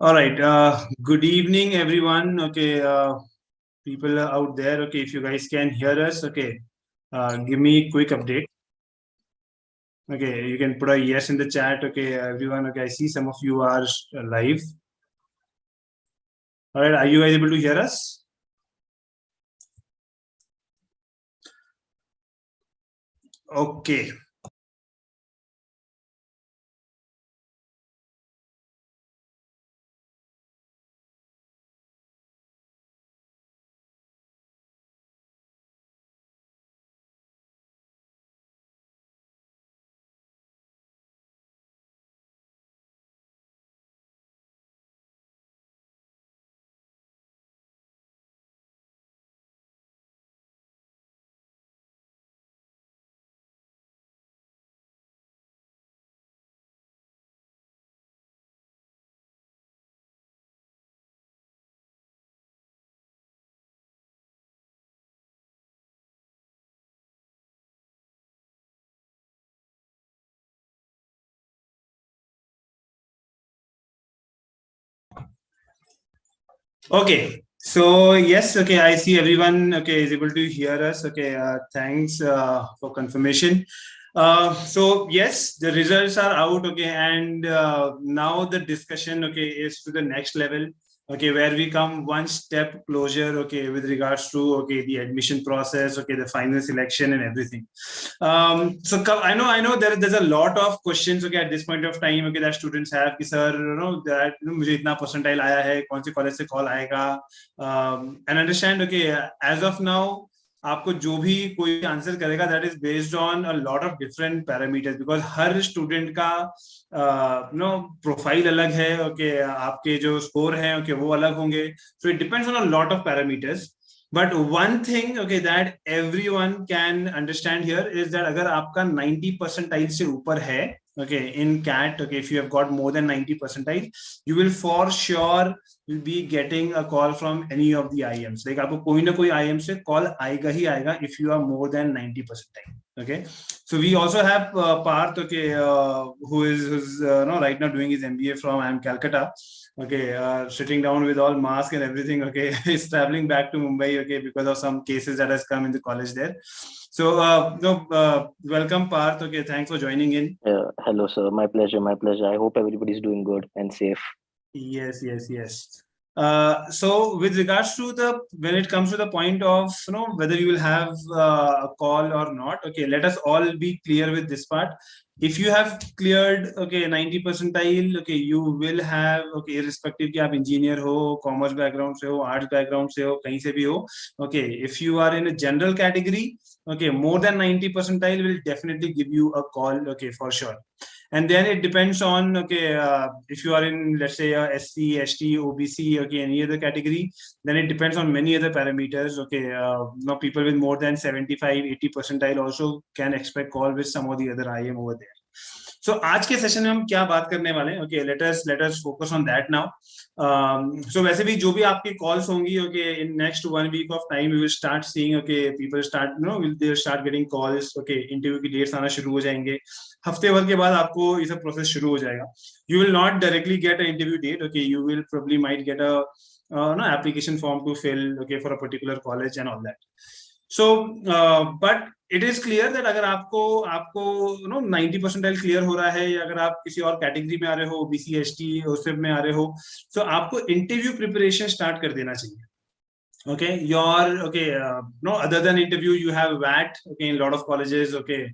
All right. Good evening, everyone. Okay, people out there. Okay, if you guys can hear us, okay, give me a quick update. Okay, you can put a yes in the chat. Okay, everyone. Okay, I see some of you are live. All right, are you guys able to hear us? Okay. Okay. So yes, okay, I see everyone okay is able to hear us. Okay, thanks for confirmation. So yes, the results are out. Okay, and now the discussion okay is to the next level. Okay, where we come one step closer. Okay, with regards to okay the admission process. Okay, the final selection and everything. So I know there's a lot of questions okay at this point of time okay that students have कि sir you know that मुझे इतना percentile आया है कौन से college से call आएगा and understand okay as of now आपको जो भी कोई आंसर करेगा that is based on a lot of different parameters because her student का नो प्रोफाइल अलग है ओके आपके जो स्कोर है ओके वो अलग होंगे so it depends on a lot of parameters. But one thing okay that everyone can understand here is that अगर आपका 90 percentile से ऊपर है okay in CAT okay if you have got more than 90 percentile you will for sure will be getting a call from any of the IIMs like आपको कोई ना कोई IIM से call आएगा ही आएगा if you are more than 90 percentile. Okay, so we also have Parth okay who's no right now doing his MBA from IIM Calcutta. Okay, sitting down with all mask and everything. Okay, he's traveling back to Mumbai. Okay, because of some cases that has come in the college there. So, welcome, Parth. Okay, thanks for joining in. Hello, sir. My pleasure. My pleasure. I hope everybody's doing good and safe. Yes. So, with regards to when it comes to the point of whether you will have a call or not. Okay, let us all be clear with this part. If you have cleared okay 90 percentile okay you will have okay irrespective कि आप engineer हो commerce background से हो arts background से हो कहीं से भी हो okay if you are in a general category okay more than 90 percentile will definitely give you a call okay for sure. And then it depends on okay if you are in let's say SC, ST, OBC okay any other category then it depends on many other parameters okay now people with more than 75 80 percentile also can expect call with some of the other IIM over there. So आज के session में हम क्या बात करने वाले हैं okay let us focus on that now. So वैसे भी जो भी आपकी calls होंगी okay in next 1 week of time we will start seeing okay people start they'll start getting calls okay interview की dates आना शुरू हो जाएंगे हफ्ते भर के बाद आपको ये सब प्रोसेस शुरू हो जाएगा. You will not directly get an interview date okay you will probably might get a application form to fill okay for a particular college and all that. So but it is clear that अगर आपको 90 percentile clear हो रहा है या अगर आप किसी और कैटेगरी में आ रहे हो BC ST OSIP में आ रहे हो तो आपको इंटरव्यू प्रिपरेशन स्टार्ट कर देना चाहिए. Okay, no other than interview you have VAT okay in a lot of colleges okay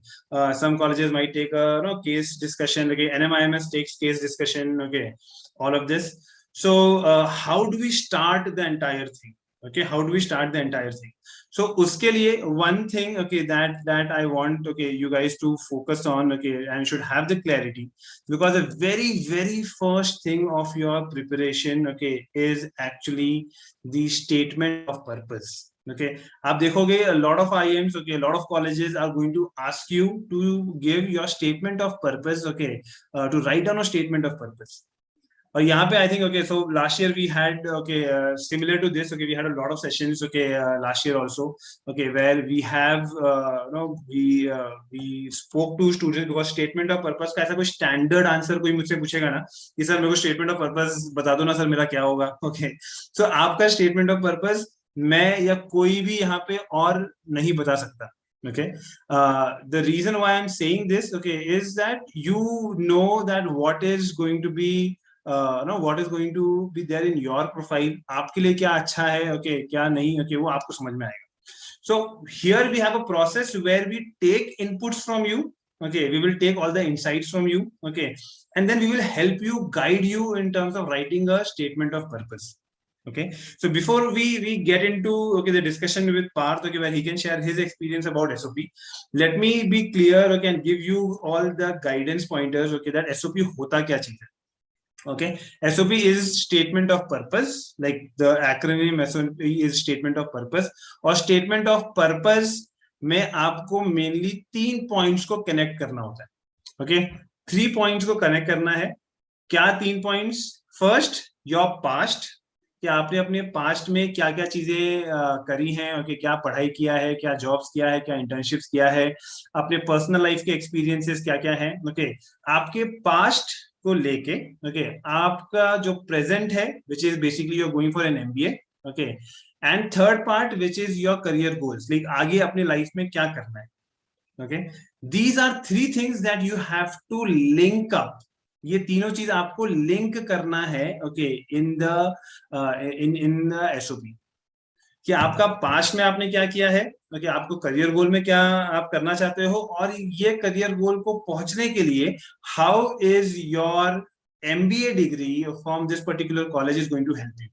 some colleges might take a case discussion okay NMIMS takes case discussion okay all of this. So how do we start the entire thing? Okay, how do we start the entire thing? So uske liye one thing okay that I want okay you guys to focus on okay and should have the clarity because the very first thing of your preparation okay is actually the statement of purpose. Okay, आप देखोगे a lot of IIMs okay a lot of colleges are going to ask you to give your statement of purpose okay to write down a statement of purpose. और यहाँ पे I think okay, so last year we had okay similar to this, okay, we had a lot of sessions, okay, last year also, okay, where we have we spoke to students, because statement of purpose का ऐसा कोई standard answer कोई मुझसे पूछेगा ना कि sir मेरे को statement of purpose बता दो ना सर मेरा क्या होगा, okay, so आपका statement of purpose मैं या कोई भी यहाँ पे और नहीं बता सकता. Okay, the reason why I'm saying this, okay, is that you know that what is going to be what is going to be there in your profile, आपके लिए क्या अच्छा है, okay, क्या नहीं, okay, वो आपको समझ में आएगा. So here we have a process where we take inputs from you, okay, we will take all the insights from you, okay, and then we will help you, guide you in terms of writing a statement of purpose. Okay, so before we get into okay the discussion with Parth, okay, where he can share his experience about SOP, let me be clear, okay, and give you all the guidance pointers, okay, that SOP होता क्या चीज है. Okay, SOP is statement of purpose, like the acronym SOP is statement of purpose, और statement of purpose में आपको mainly 3 points को connect करना होता है. Okay, 3 points को connect करना है. क्या 3 points? First, your past, कि आपने अपने पास्ट में क्या क्या चीजें करी हैं, ओके, क्या पढ़ाई किया है, क्या जॉब्स किया है, क्या इंटर्नशिप्स किया है, अपने पर्सनल लाइफ के एक्सपीरियंसेस क्या क्या हैं, ओके, आपके पास्ट को लेके, ओके, आपका जो प्रेजेंट है, which is basically you are going for an MBA, okay, and third part which is your career goals, like आगे अपने लाइफ में क्या करना है. Okay, these are 3 things that you have to link up. ये तीनों चीज आपको लिंक करना है, ओके, इन द एसओपी, कि आपका पास्ट में आपने क्या किया है, ओके, आपको करियर गोल में क्या आप करना चाहते हो, और ये करियर गोल को पहुंचने के लिए how is your MBA degree from this particular college is going to help you.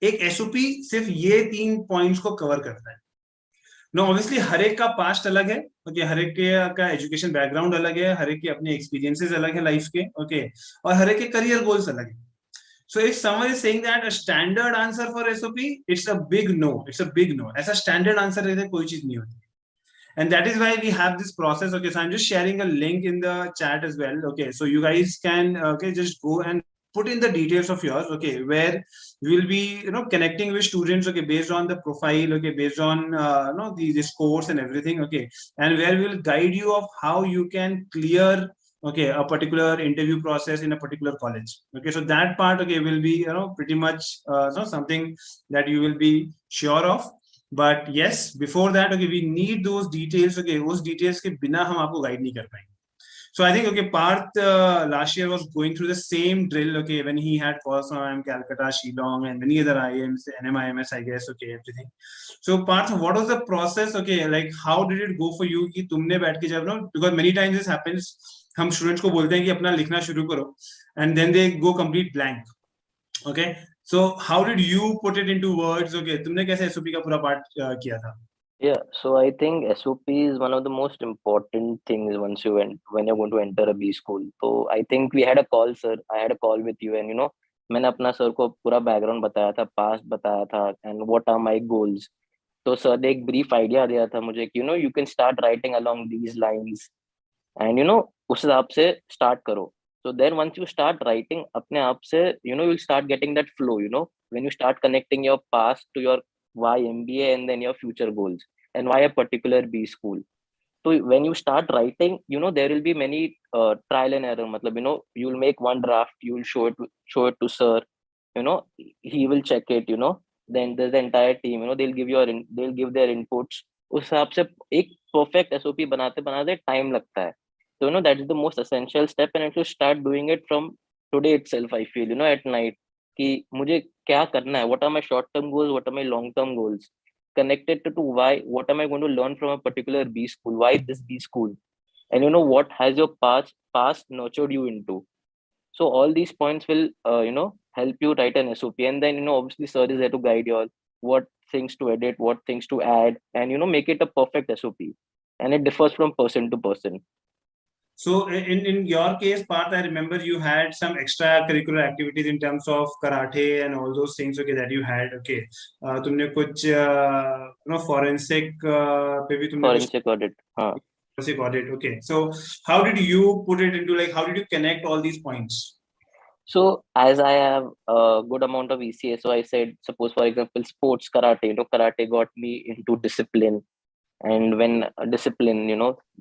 एक एसओपी सिर्फ ये 3 पॉइंट्स को कवर करता है. नो, ऑब्वियसली हर एक का पास्ट अलग है, ओके, हर एक का एजुकेशन बैकग्राउंड अलग है, हर एक के अपने एक्सपीरियंसेस अलग है लाइफ के, ओके, और हर एक के करियर गोल्स अलग है. So if someone is saying that a standard answer for SOP, it's a big no, it's a big no. ऐसा स्टैंडर्ड आंसर रहता है कोई चीज नहीं होती. And that is why we have this process. Okay, so I'm just sharing a link in the chat as well. Okay, so you guys can okay just go and put in the details of yours. Okay, where we will be connecting with students. Okay, based on the profile. Okay, based on this course and everything. Okay, and where we will guide you of how you can clear okay a particular interview process in a particular college. Okay, so that part okay will be pretty much something that you will be sure of. But yes, before that, okay, we need those details. Okay, those details के बिना हम आपको guide नहीं कर पाएंगे. So I think okay, Parth last year was going through the same drill. Okay, when he had course on Calcutta, Shillong, and many other IIMs, NMIMS, I guess. Okay, everything. So Parth, what was the process? Okay, like how did it go for you? कि तुमने बैठ के जब because many times this happens, हम students को बोलते हैं कि अपना लिखना शुरू करो, and then they go complete blank. Okay, so how did you put it into words? Okay, तुमने कैसे SOP का पूरा पार्ट किया था? Yeah, so I think SOP is one of the most important things once you when you're going to enter a B school. So I think we had a call, sir. I had a call with you, and मैंने अपना sir को पूरा background बताया था, past बताया था, and what are my goals. तो sir ने एक ब्रीफ आइडिया दिया था मुझे कि you can start writing along these lines, and उस हिसाब से स्टार्ट करो. So then once you start writing अपने आप से you'll start getting that flow, when you start connecting your past to your why MBA and then your future goals and why a particular B school. So when you start writing, there will be many trial and error. मतलब you'll make one draft, you'll show it to sir, he will check it, then there's the entire team, they'll give their inputs. उस हिसाब से एक perfect SOP बनाते बनाते time लगता है. So that is the most essential step, and I should start doing it from today itself. I feel at night कि मुझे क्या करना है, what are my short term goals, what are my long term goals, connected to why, what am I going to learn from a particular B school, why this B school, and what has your past nurtured you into. So all these points will help you write an SOP, and then obviously sir is there to guide you all what things to edit, what things to add, and make it a perfect SOP, and it differs from person to person. So in your case, Parth, I remember you had some extracurricular activities in terms of karate and all those things. Okay, that you had. Okay, तुमने कुछ forensic पे भी तुमने forensic audit. हाँ. Forensic audit. Okay, so how did you put it into, like, how did you connect all these points? So as I have a good amount of ECA, so I said, suppose for example, sports karate, karate got me into discipline. And when discipline,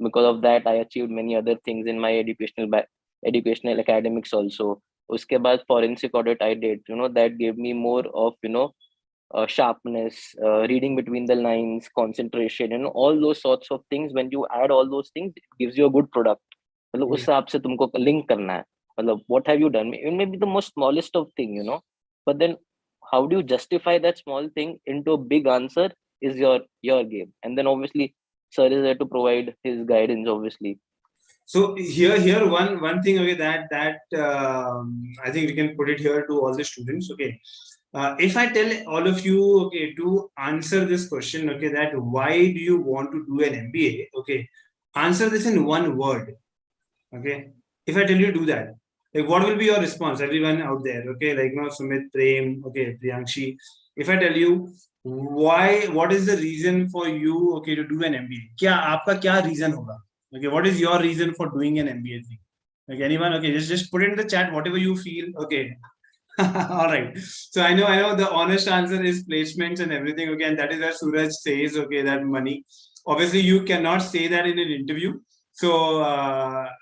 because of that, I achieved many other things in my educational academics also. Uske baad forensic audit I did, that gave me more of, sharpness, reading between the lines, concentration, all those sorts of things. When you add all those things, it gives you a good product. मतलब उस हिसाब से तुमको link करना है. मतलब what have you done? It may be the most smallest of thing, but then how do you justify that small thing into a big answer is your game. And then obviously sir is there to provide his guidance, obviously. So here one thing, okay, that I think we can put it here to all the students, okay. If I tell all of you, okay, to answer this question, okay, that why do you want to do an MBA, okay, answer this in one word, okay. If I tell you to do that, like, what will be your response, everyone out there, okay, like, Sumit, Prem, okay, Priyankshi, if I tell you what is the reason for you, okay, to do an MBA, क्या आपका क्या reason होगा, okay, what is your reason for doing an MBA thing, like, anyone, okay, just put it in the chat whatever you feel, okay. All right. So I know the honest answer is placements and everything. Okay, and that is where Suraj says, okay, that money. Obviously, you cannot say that in an interview. So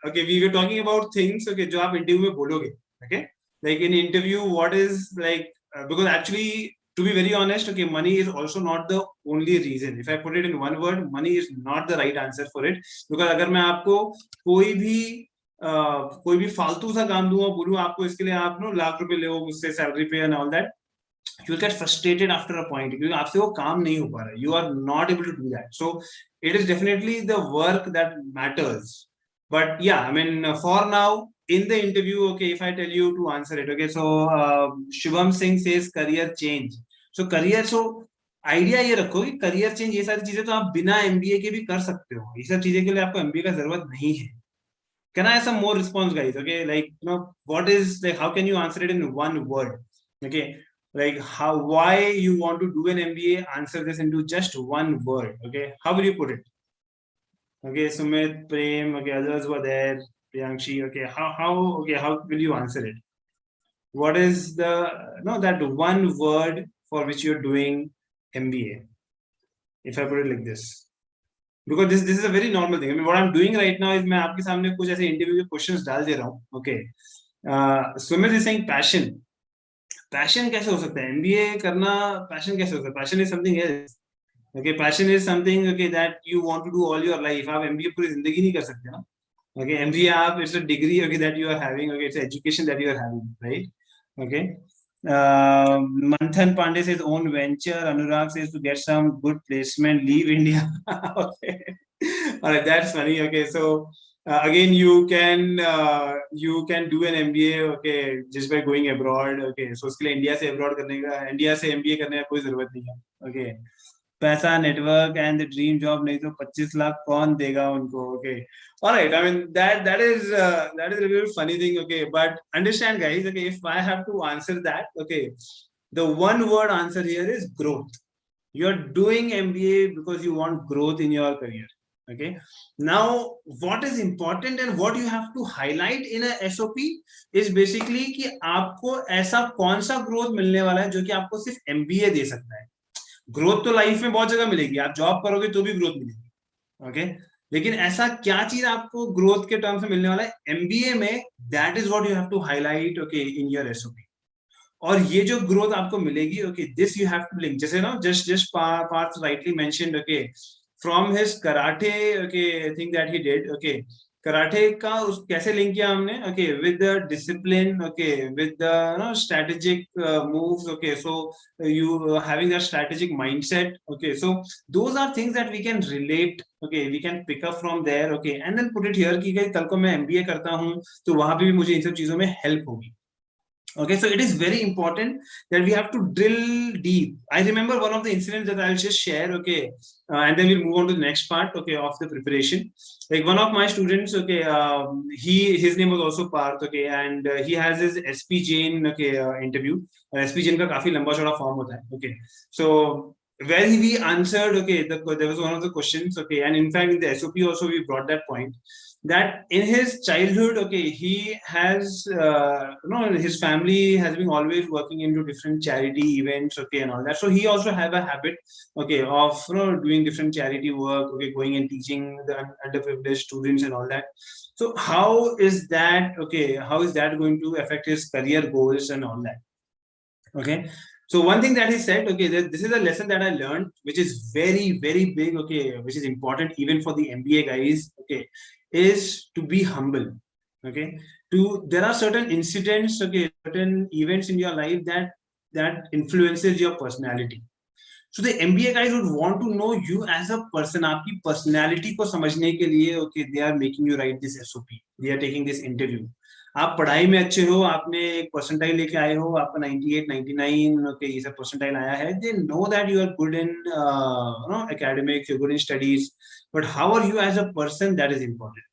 okay, we were talking about things. Okay, जो आप interview में बोलोगे. Okay, like in interview, what is like because actually, to be very honest, okay, money is also not the only reason. If I put it in one word, money is not the right answer for it. Because अगर मैं आपको कोई भी फालतू सा काम दूंगा, बोलूं आपको इसके लिए आप लाख रुपए ले मुझसे सैलरी पे and all that, you will get frustrated after a point क्योंकि आपसे वो काम नहीं हो पा रहा है, you are not able to do that. So it is definitely the work that matters. But yeah, I mean, for now in the interview, okay, if I tell you to answer it, okay, so Shubham Singh says career change. So career, so idea ये रखो कि career change ये सारी चीजें तो आप बिना MBA के भी कर सकते हो, ये सब चीजें के लिए आपको एमबीए का जरूरत नहीं है. Can I have some more response, guys? Okay, like, what is, like, how can you answer it in one word? Okay, like, why you want to do an MBA? Answer this into just one word. Okay, how will you put it? Okay, Sumit, Prem, okay, others were there, Priyankshi. Okay, how will you answer it? What is that one word for which you're doing MBA? If I put it like this. Because this is a very normal thing. I mean, what I'm doing right now is मैं आपके सामने कुछ ऐसे interview के questions डाल दे रहा हूँ. Okay, Sumit is saying passion. Passion कैसे हो सकता है? MBA करना passion कैसे हो सकता है? Passion is something else. Okay, passion is something, okay, that you want to do all your life. आप MBA पूरी जिंदगी नहीं कर सकते ना. Okay, MBA आप it's a degree, okay, that you are having. Okay, it's an education that you are having, right? Okay. Manthan Pandey says own venture. Anurag says to get some good placement, leave India. Okay. All right, that's funny. Okay, so again, you can do an MBA, okay, just by going abroad. Okay, so उसके लिए India से abroad करने का, India से MBA करने का कोई जरूरत नहीं है. Okay, पैसा, network and the dream job नहीं तो 25 लाख कौन देगा उनको. Okay, all right, I mean, that is a little funny thing. Okay, but understand, guys, okay, if I have to answer that, okay, the one word answer here is growth. You're doing MBA because you want growth in your career. Okay, now what is important and what you have to highlight in a SOP is basically कि आपको ऐसा कौन सा growth मिलने वाला है जो कि आपको सिर्फ MBA दे सकता है. ग्रोथ तो लाइफ में बहुत जगह मिलेगी, आप जॉब करोगे तो भी ग्रोथ मिलेगी. ओके, लेकिन ऐसा क्या चीज आपको ग्रोथ के टर्म से मिलने वाला है एमबीए में, that is what you have to highlight, okay, in your SOP. और ये जो ग्रोथ आपको मिलेगी, okay, this you have to link, जैसे just Parth rightly mentioned, okay, from his karate, okay, I think that he did, okay, karate का उस कैसे link किया हमने, okay, with the discipline, okay, with the strategic moves, okay, so you having a strategic mindset, okay, so those are things that we can relate, okay, we can pick up from there, okay, and then put it here कि कल को मैं MBA करता हूँ तो वहां पे भी मुझे इन सब चीजों में हेल्प होगी. Okay, so it is very important that we have to drill deep. I remember one of the incidents that I'll just share, okay, and then we'll move on to the next part, okay, of the preparation. Like one of my students, okay, his name was also Parth, okay, and he has his SP Jain, okay, interview. SP Jain का काफी लंबा चौड़ा form होता है, okay. So where we answered, okay, there was one of the questions, okay, and in fact in the SOP also we brought that point, that in his childhood, okay, he has, his family has been always working into different charity events, okay, and all that. So he also have a habit, okay, of doing different charity work, okay, going and teaching the underprivileged students and all that. So how is that, okay, how is that going to affect his career goals and all that? Okay, so one thing that he said, okay, this is a lesson that I learned, which is very, very big, okay, which is important even for the MBA guys, okay, is to be humble. Okay, there are certain incidents, okay, certain events in your life that influences your personality. So the MBA guys would want to know you as a person, आपकी personality को समझने के लिए, okay, they are making you write this SOP, they are taking this interview. आप पढ़ाई में अच्छे हो, आपने एक परसेंटाइल लेके आए हो, आपका 98, 99, okay, ये सब परसेंटाइल आया है, they know that you are good in academics, you're good in studies, but how are you as a person, that is important.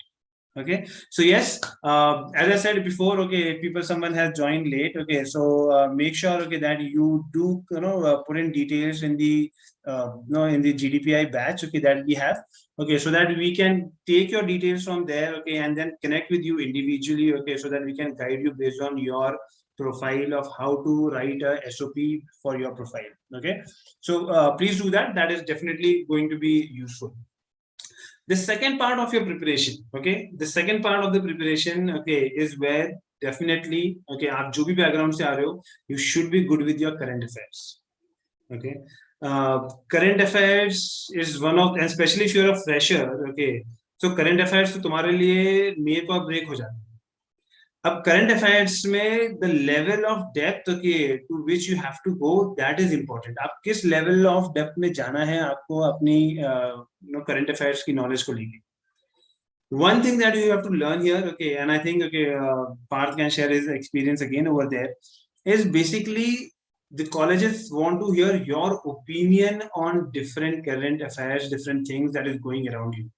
Okay, so yes, as I said before, okay, if someone has joined late, okay, so make sure, okay, that you do, put in details in the, in the GDPI batch, okay, that we have, okay, so that we can take your details from there, okay, and then connect with you individually, okay, so that we can guide you based on your profile of how to write a SOP for your profile. Okay, so please do that. That is definitely going to be useful. The second part of your preparation, okay, the second part of the preparation, okay, is where definitely, okay, aap jo bhi background se aa rahe ho, you should be good with your current affairs. Okay, current affairs is one of, and especially if you're a fresher, okay, so current affairs to तुम्हारे लिए make or break हो जाता है. अब current affairs में the level of depth, okay, to which you have to go, that is important. आप किस level of depth में जाना है आपको अपनी करंट अफेयर्स की नॉलेज को लेके. One thing that you have to learn here, okay, and I think, okay, Parth can share his experience again over there, is basically the colleges want to hear your opinion on different current affairs, different things that is going around you.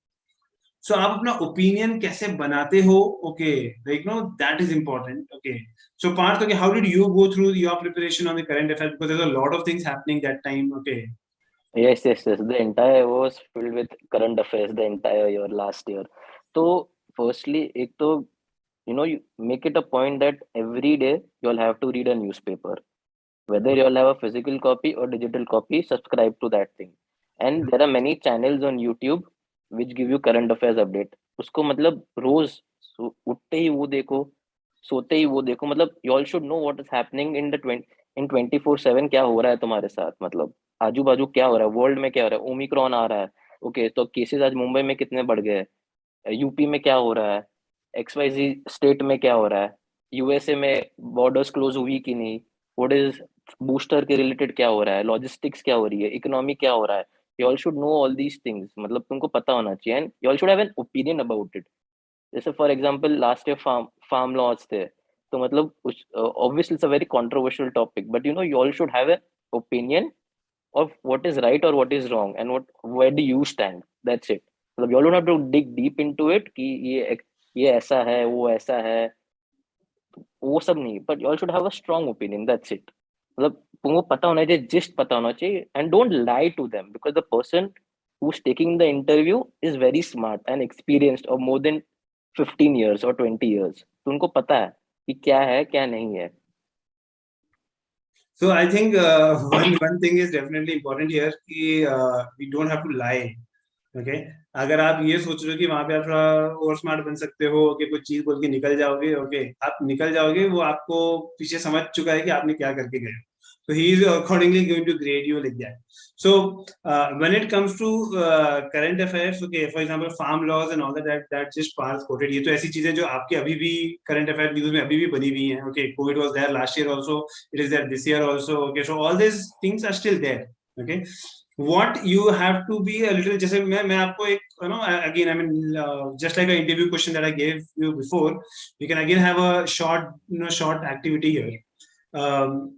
So आप अपना opinion कैसे बनाते हो, okay, like, that is important. Okay, so Parth, okay, how did you go through your preparation on the current affairs, because there's a lot of things happening that time. Okay. Yes. The entire was filled with current affairs the entire year, last year. So, firstly, you make it a point that every day you'll have to read a newspaper. Whether you'll have a physical copy or digital copy, subscribe to that thing. And there are many channels on YouTube which give you current affairs update. उसको मतलब रोज उठते ही वो देखो, सोते ही वो देखो. मतलब you all should know what is happening in 24/7. क्या हो रहा है तुम्हारे साथ, मतलब आजू बाजू क्या हो रहा है, वर्ल्ड में क्या हो रहा है. ओमिक्रॉन आ रहा है, ओके, तो केसेस आज मुंबई में कितने बढ़ गए, यूपी में क्या हो रहा है, XYZ स्टेट में क्या हो रहा है, यूएसए में बॉर्डर्स क्लोज हुई कि नहीं, व्हाट इज बूस्टर के रिलेटेड क्या हो रहा है, लॉजिस्टिक्स क्या हो रही है, इकोनॉमी क्या हो रहा है. You all should know all these things. मतलब तुमको पता होना चाहिए, and you all should have an opinion about it. जैसे for example last year farm laws थे, तो मतलब obviously it's a very controversial topic, but you all should have an opinion of what is right or what is wrong, and where do you stand. That's it. मतलब you all don't have to dig deep into it कि ये ऐसा है, वो ऐसा है, वो सब नहीं. But you all should have a strong opinion. That's it. मतलब तुमको पता होना चाहिए, जिस्ट पता होना चाहिए, and don't lie to them, because the person who's taking the interview is very smart and experienced of more than 15 years or 20 years. तो उनको पता है कि क्या है क्या नहीं है. So I think one thing is definitely important here कि we don't have to lie. Okay, अगर आप ये सोच रहे हो कि वहां पे आप थोड़ा और स्मार्ट बन सकते हो, कि कुछ चीज बोल के निकल जाओगे, ओके, आप निकल जाओगे, वो आपको पीछे समझ चुका है कि आपने क्या करके गए. So he is accordingly going to grade you like that. So when it comes to current affairs, okay, for example, farm laws and all that just Parth quoted. ये तो ऐसी चीजें जो आपके अभी भी current affairs न्यूज में अभी भी बनी हुई हैं. Okay, COVID was there last year also, it is there this year also. Okay, so all these things are still there. Okay, what you have to be a little, जैसे मैं आपको एक, again, I mean, just like an interview question that I gave you before, you can again have a short activity here,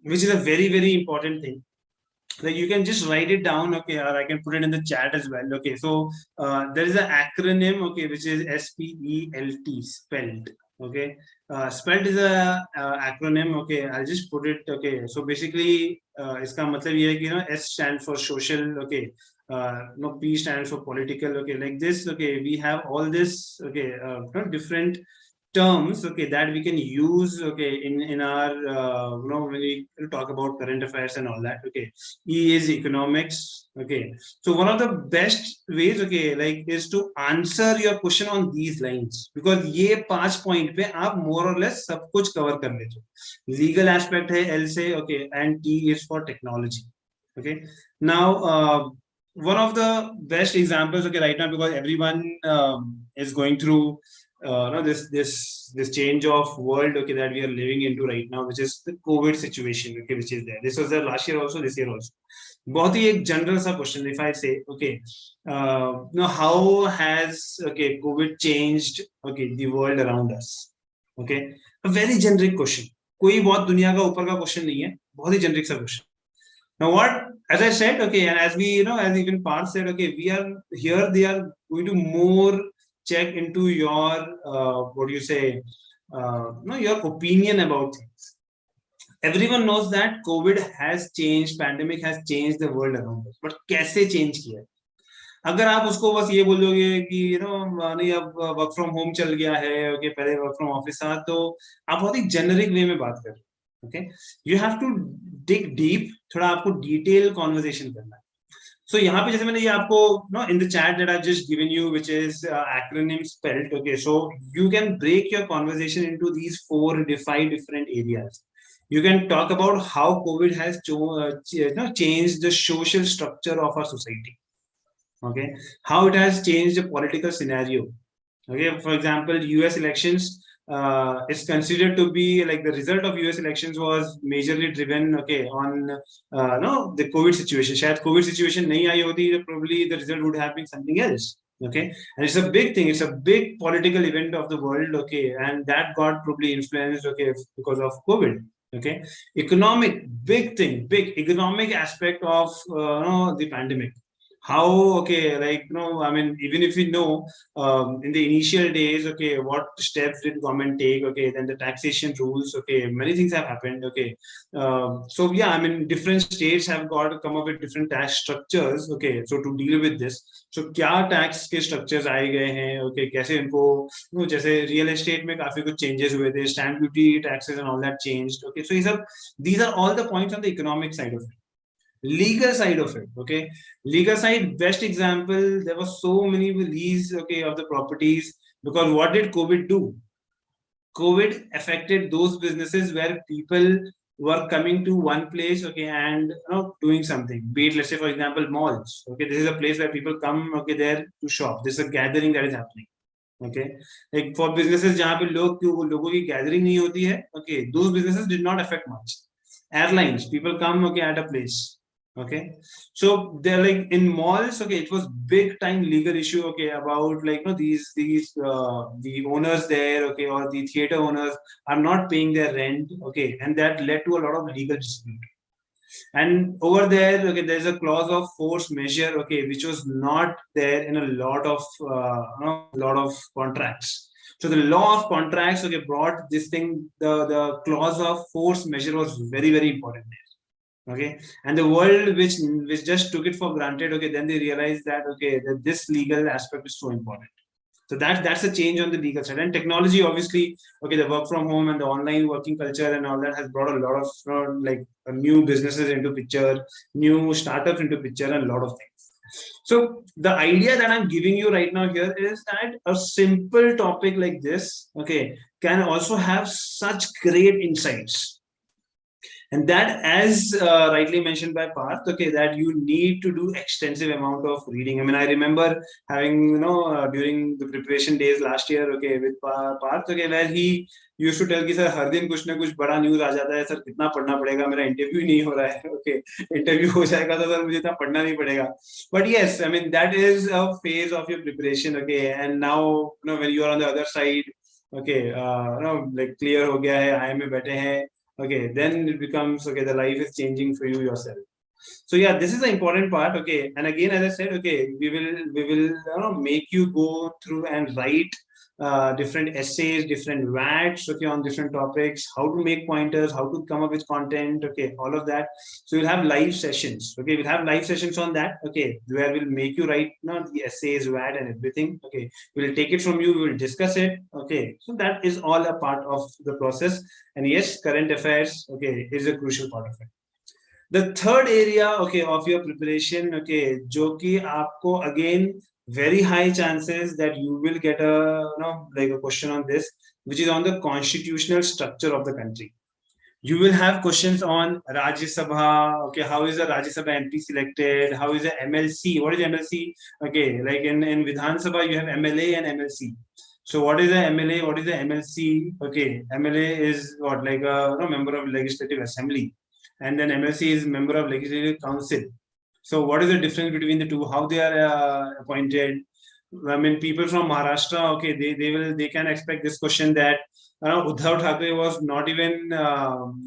which is a very, very important thing. Like you can just write it down, okay, or I can put it in the chat as well. Okay, so there is an acronym, okay, which is SPELT, spelled. Okay, SPELT is a acronym. Okay, I'll just put it. Okay, so basically, इसका मतलब ये है कि S stands for social. Okay, P stands for political. Okay, like this. Okay, we have all this. Okay, different terms. Okay, that we can use. Okay, in our when we talk about current affairs and all that. Okay, E is economics. Okay, so one of the best ways, okay, like is to answer your question on these lines, because ये 5 point पे आप more or less सब कुछ cover कर लेते हो. Legal aspect है L से, okay, and T is for technology. Okay, now one of the best examples, okay, right now, because everyone is going through this change of world, okay, that we are living into right now, which is the COVID situation, okay, which is there. This was there last year also, this year also. बहुत ही एक general सा question, if I से okay know how has okay Covid changed okay the world around us. Okay, a very generic question, कोई बहुत दुनिया का ऊपर का क्वेश्चन नहीं है, बहुत ही जेनरिक सा question. Now what, as I said, okay, and as we, as even Parth said, okay, we are here, they are going to more check into your what do you say, your opinion about things. Everyone knows that COVID has changed, pandemic has changed the world around us, but कैसे change किया? अगर आप उसको बस ये बोलोगे कि नहीं अब वर्क फ्रॉम होम चल गया है, ओके, पहले वर्क फ्रॉम ऑफिस था, तो आप बहुत ही जेनरिक वे में बात कर रहे हो. Okay, you have to dig deep, थोड़ा आपको डिटेल कॉन्वर्सेशन करना है. So यहाँ पे जैसे मैंने ये आपको in the chat that I've just given you, which is acronym spelt, okay, so you can break your conversation into these 4 5 different areas. You can talk about how COVID has changed the social structure of our society. Okay, how it has changed the political scenario. Okay, for example, US elections is considered to be like the result of US elections was majorly driven, okay, on no the COVID situation. शायद COVID situation नहीं आई होती, probably the result would have been something else. Okay, and it's a big thing, it's a big political event of the world. Okay, and that got probably influenced, okay, because of COVID. Okay, economic, big thing, big economic aspect of the pandemic. How, okay, like I mean, even if we know in the initial days, okay, what steps did government take, okay, then the taxation rules, okay, many things have happened. Okay, so yeah, I mean, different states have got to come up with different tax structures. Okay, so to deal with this, so क्या tax के structures आए गए हैं, okay, कैसे इनको जैसे real estate में काफी कुछ changes हुए थे, stamp duty taxes and all that changed. Okay, so these are all the points on the economic side of it. Legal side of it, okay, legal side, best example, there were so many lease, okay, of the properties, because what did COVID do? COVID affected those businesses where people were coming to one place, okay, and doing something, be it, let's say, for example, malls. Okay, this is a place where people come, okay, there to shop. This is a gathering that is happening. Okay, like for businesses जहाँ पे लोगों की gathering नहीं होती है, okay, those businesses did not affect much. Airlines, people come, okay, at a place. Okay, so they're like in malls, okay, it was big time legal issue, okay, about like these the owners there, okay, or the theater owners are not paying their rent, okay, and that led to a lot of legal dispute. And over there, okay, there's a clause of force measure, okay, which was not there in a lot of contracts. So the law of contracts, okay, brought this thing, the clause of force measure was very, very important there. Okay, and the world which just took it for granted, okay, then they realized that, okay, that this legal aspect is so important. So that's a change on the legal side. And technology, obviously, okay, the work from home and the online working culture and all that has brought a lot of new businesses into picture, new startups into picture, and a lot of things. So the idea that I'm giving you right now here is that a simple topic like this, okay, can also have such great insights. And that, as rightly mentioned by Parth, okay, that you need to do extensive amount of reading. I mean, I remember having, during the preparation days last year, okay, with Parth, okay, where he used to tell कि sir हर दिन कुछ ना कुछ बड़ा news आ जाता है, sir कितना पढ़ना पड़ेगा, मेरा इंटरव्यू नहीं हो रहा है, ओके, इंटरव्यू हो जाएगा तो सर मुझे इतना पढ़ना नहीं पड़ेगा. But yes, I mean, that is a phase of your preparation, okay, and now when you are on the other side, okay, like clear हो गया है, IIM में बैठे हैं, okay, then it becomes, okay, the life is changing for you yourself. So yeah, this is the important part. Okay, and again, as I said, okay, we will make you go through and write, different essays, different VATs, okay, on different topics, how to make pointers, how to come up with content, okay, all of that. So we'll have live sessions, okay, we'll have live sessions on that, okay, where we'll make you write, you know, the essays, VAT and everything, okay. We'll take it from you, we will discuss it, okay. So that is all a part of the process. And yes, current affairs, okay, is a crucial part of it. The third area, okay, of your preparation, okay, जो कि आपको again very high chances that you will get a, you know, like a question on this, which is on the constitutional structure of the country. You will have questions on Rajya Sabha. Okay, how is the Rajya Sabha MP selected? How is the MLC? What is MLC? Okay, like in Vidhan Sabha, you have MLA and MLC. So what is the MLA? What is the MLC? Okay, MLA is what, like a, you know, member of Legislative Assembly, and then MLC is member of Legislative Council. So what is the difference between the two? How they are appointed? I mean, people from Maharashtra, okay, they can expect this question that Uddhav Thackeray was not even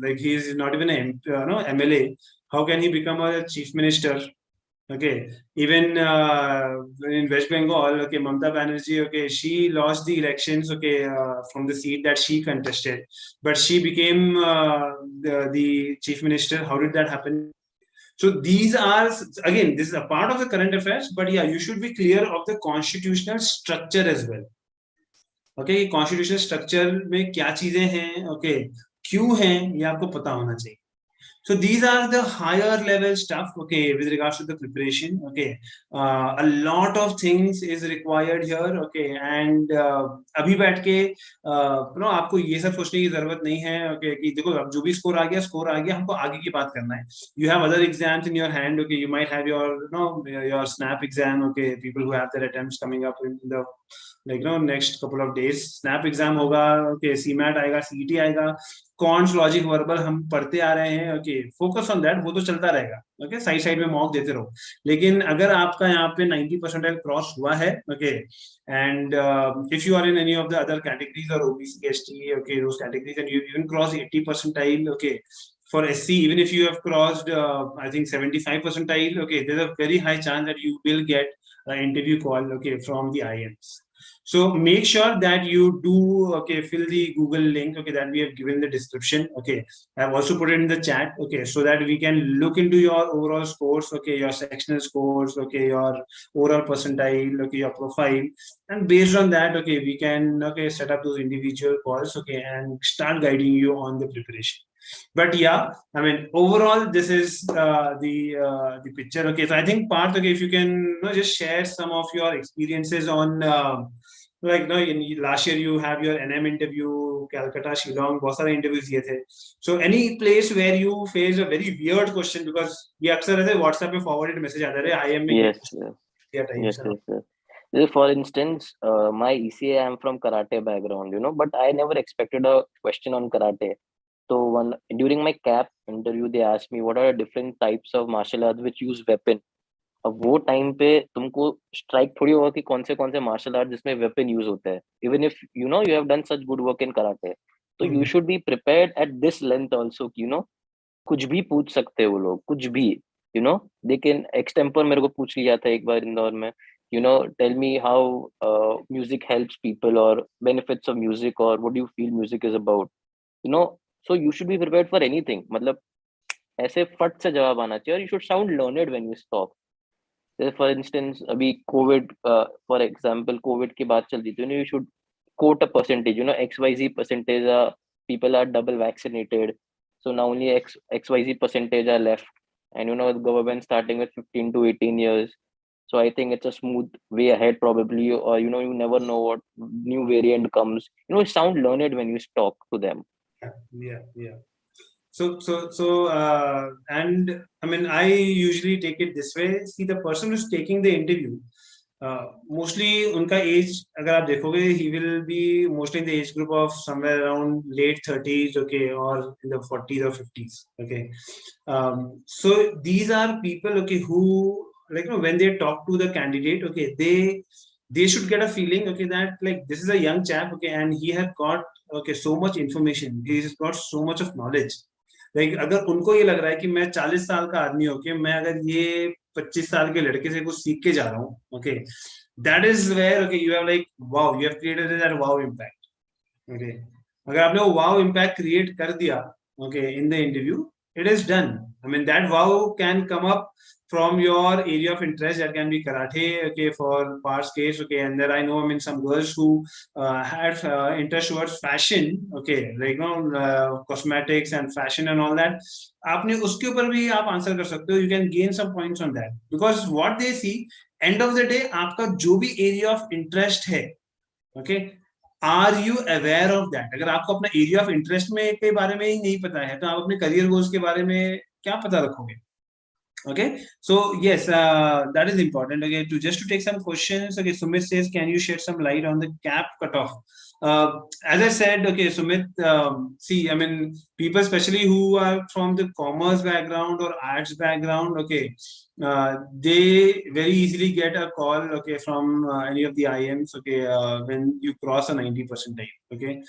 like he is not even an MLA. How can he become a chief minister? Okay, even in West Bengal, okay, Mamata Banerjee, okay, she lost the elections, okay, from the seat that she contested, but she became the chief minister. How did that happen? So these are, again, this is a part of the current affairs, but yeah, you should be clear of the constitutional structure as well. Okay, constitutional structure में क्या चीजें हैं, okay, क्यों हैं, ये आपको पता होना चाहिए. So these are the higher level stuff, okay, with regards to the preparation, okay. A lot of things is required here, okay, and अभी बैठ के आपको ये सब सोचने की जरूरत नहीं है, okay, कि देखो अब जो भी स्कोर आ गया, हमको आगे की बात करना है. You have other exams in your hand, okay, you might have your, your SNAP exam, okay, people who have their attempts coming up in the next couple of days. SNAP exam होगा, okay, CMAT आएगा, CET आएगा, cons logic verbal हम पढ़ते आ रहे हैं, okay, focus on that, वो तो चलता रहेगा, ओके, साइड साइड में मॉक देते रहो. लेकिन अगर आपका यहाँ पे 90% क्रॉस हुआ है, okay, and if you are in any of the other categories और OBC ST, okay, those categories, and you even cross 80 percentile, okay, for SC, even if you have crossed I think 75 percentile, okay, there's a very high chance that you will get an interview call, okay, from the IIMs. So make sure that you do, okay, fill the Google link, okay, that we have given in the description, okay. I've also put it in the chat, okay, so that we can look into your overall scores, okay, your sectional scores, okay, your overall percentile, okay, your profile, and based on that, okay, we can, okay, set up those individual calls, okay, and start guiding you on the preparation. But yeah, I mean, overall, this is the picture, okay. So I think Parth, okay, if you can, just share some of your experiences on like in last year you have your NM interview, Calcutta, Shillong, बहुत सारे interviews दिए थे. So any place where you face a very weird question, because ये अक्सर ऐसे WhatsApp पे forwarded message आता है, IIM में yes. For instance, my ECA, I am from karate background, but I never expected a question on karate. So during my CAP interview, they asked me what are the different types of martial arts which use weapon. अब वो time पे तुमको strike थोड़ी होगा कि कौन से martial art जिसमें वेपन यूज होता है. Even if you have done such good work in karate, तो you should be prepared at this length also कि कुछ भी पूछ सकते हैं वो लोग, कुछ भी, दे कैन एक्सटेम्पर. मेरे को पूछ लिया था एक बार इंदौर में, tell me how music helps people और बेनिफिट्स ऑफ म्यूजिक और what do you feel music is about, so you should be prepared for anything. मतलब ऐसे फट से जवाब आना चाहिए और you should sound learned when you talk. For instance, अभी COVID, for example, COVID की बात चल रही थी, you should quote a percentage, XYZ percentage people are double vaccinated, so now only XYZ percentage are left, and the government starting with 15 to 18 years. So I think it's a smooth way ahead probably, or you never know what new variant comes. Sound learned when you talk to them. Yeah. So, and I mean, I usually take it this way. See, the person who's taking the interview, mostly उनका age, अगर आप देखोगे, he will be mostly in the age group of somewhere around late 30s, okay, or in the 40s or 50s, okay. So these are people, okay, who, like, when they talk to the candidate, okay, they should get a feeling, okay, that like this is a young chap, okay, and he has got, okay, so much information, he's got so much of knowledge. Like अगर उनको ये लग रहा है कि मैं 40 साल का आदमी होके मैं अगर ये 25 साल के लड़के से कुछ सीख के जा रहा हूँ, okay, that is where okay you have like wow, you have created that wow impact, okay. अगर आपने वो वाओ इम्पैक्ट क्रिएट कर दिया, okay, in the interview, it is done. I mean that wow can come up from your area of interest. That can be karate, okay, for Par's case, okay. And there I know, I mean, some girls who had interest towards fashion, okay, like cosmetics and fashion and all that. आपने उसके ऊपर भी आप answer कर सकते हो, you can gain some points on that, because what they see, end of the day, आपका जो भी area of interest है, okay, are you aware of that? अगर आपको अपना एरिया ऑफ इंटरेस्ट में के बारे में ही नहीं पता है, तो आप अपने करियर गोल्स के बारे में क्या पता रखोगे? Okay, so yes, that is important. Okay, to take some questions. Okay, Sumit says, can you shed some light on the cap cutoff? As I said, okay, Sumit, see, I mean, people especially who are from the commerce background or arts background, okay, they very easily get a call, okay, from any of the IIMs, okay, when you cross a 90 percentile, okay.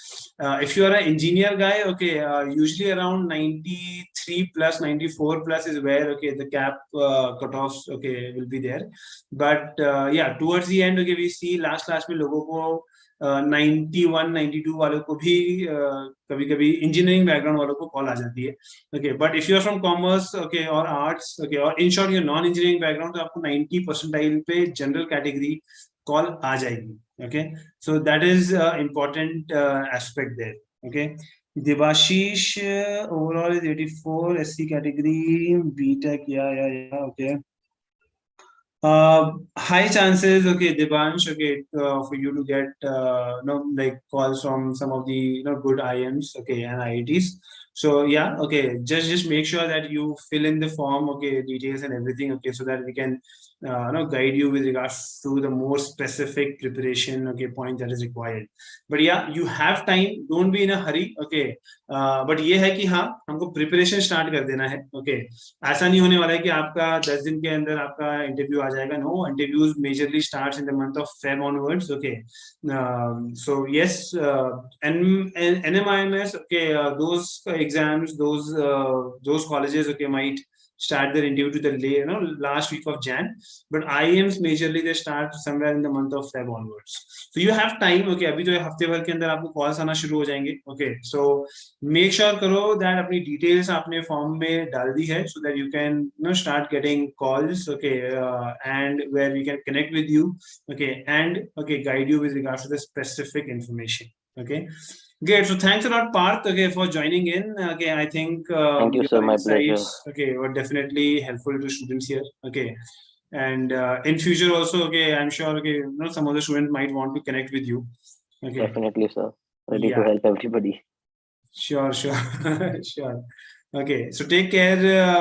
If you are an engineer guy, okay, usually around 93 plus, 94 plus is where, okay, the cap cutoffs, okay, will be there. But yeah, towards the end, okay, we see last में लोगों को 91, 92 वालों को भी कभी कभी engineering background वालों को कॉल आ जाती है, okay. But if you are from commerce, okay, और आर्ट्स, ओके, और in short your non engineering background, तो आपको 90 परसेंटाइल पे जनरल कैटेगरी कॉल आ जाएगी, okay. So that is important aspect there, okay. Devashish, overall is 84, SC category, BTech, yeah, okay. High chances, okay, Devansh, okay, for you to get like calls from some of the good IIMs, okay, and IITs. So yeah, okay, just make sure that you fill in the form, okay, details and everything, okay, so that we can guide you with regards to the more specific preparation, okay, point that is required. But yeah, you have time, don't be in a hurry, okay. But ये है कि हाँ, हमको preparation start कर देना है, okay. ऐसा नहीं होने वाला है कि आपका 10 दिन के अंदर आपका इंटरव्यू आ जाएगा, no, interviews majorly starts in the month of Feb onwards, okay. So yes, NMIMS, okay, those exams, those colleges, okay, might start their interview to the last week of Jan, but IIMs majorly they start somewhere in the month of Feb onwards. So you have time, okay, अभी तो हफ्ते भर के अंदर आपको calls आना शुरू हो जाएंगे, okay. So make sure करो that अपनी डिटेल्स आपने फॉर्म में डाल दी है, so that you can start getting calls, okay, and where we can connect with you, okay, and okay, guide you with regards to the specific information, okay. Great. So thanks a lot, Parth, okay, for joining in. Okay, I think thank you, sir. My pleasure. Okay, were definitely helpful to students here. Okay, and in future also, okay, I'm sure, okay, some other students might want to connect with you. Okay. Definitely, sir. Ready to help everybody. Sure. Sure. Okay, so take care,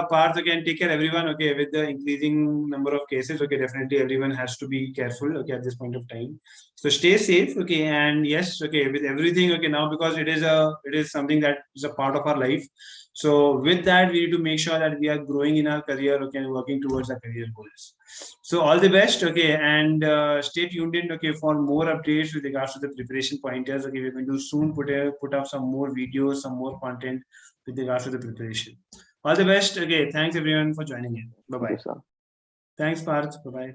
Parth, okay, and take care everyone, okay, with the increasing number of cases, okay, definitely everyone has to be careful, okay, at this point of time. So stay safe, okay, and yes, okay, with everything, okay, now because it is something that is a part of our life. So with that, we need to make sure that we are growing in our career, okay, and working towards our career goals. So all the best, okay, and stay tuned in, okay, for more updates with regards to the preparation pointers. Okay, we're going to soon put up some more videos, some more content with regards to the preparation. All the best. Okay, thanks everyone for joining in. Bye bye. Thank you, sir. Thanks, Parth. Bye bye.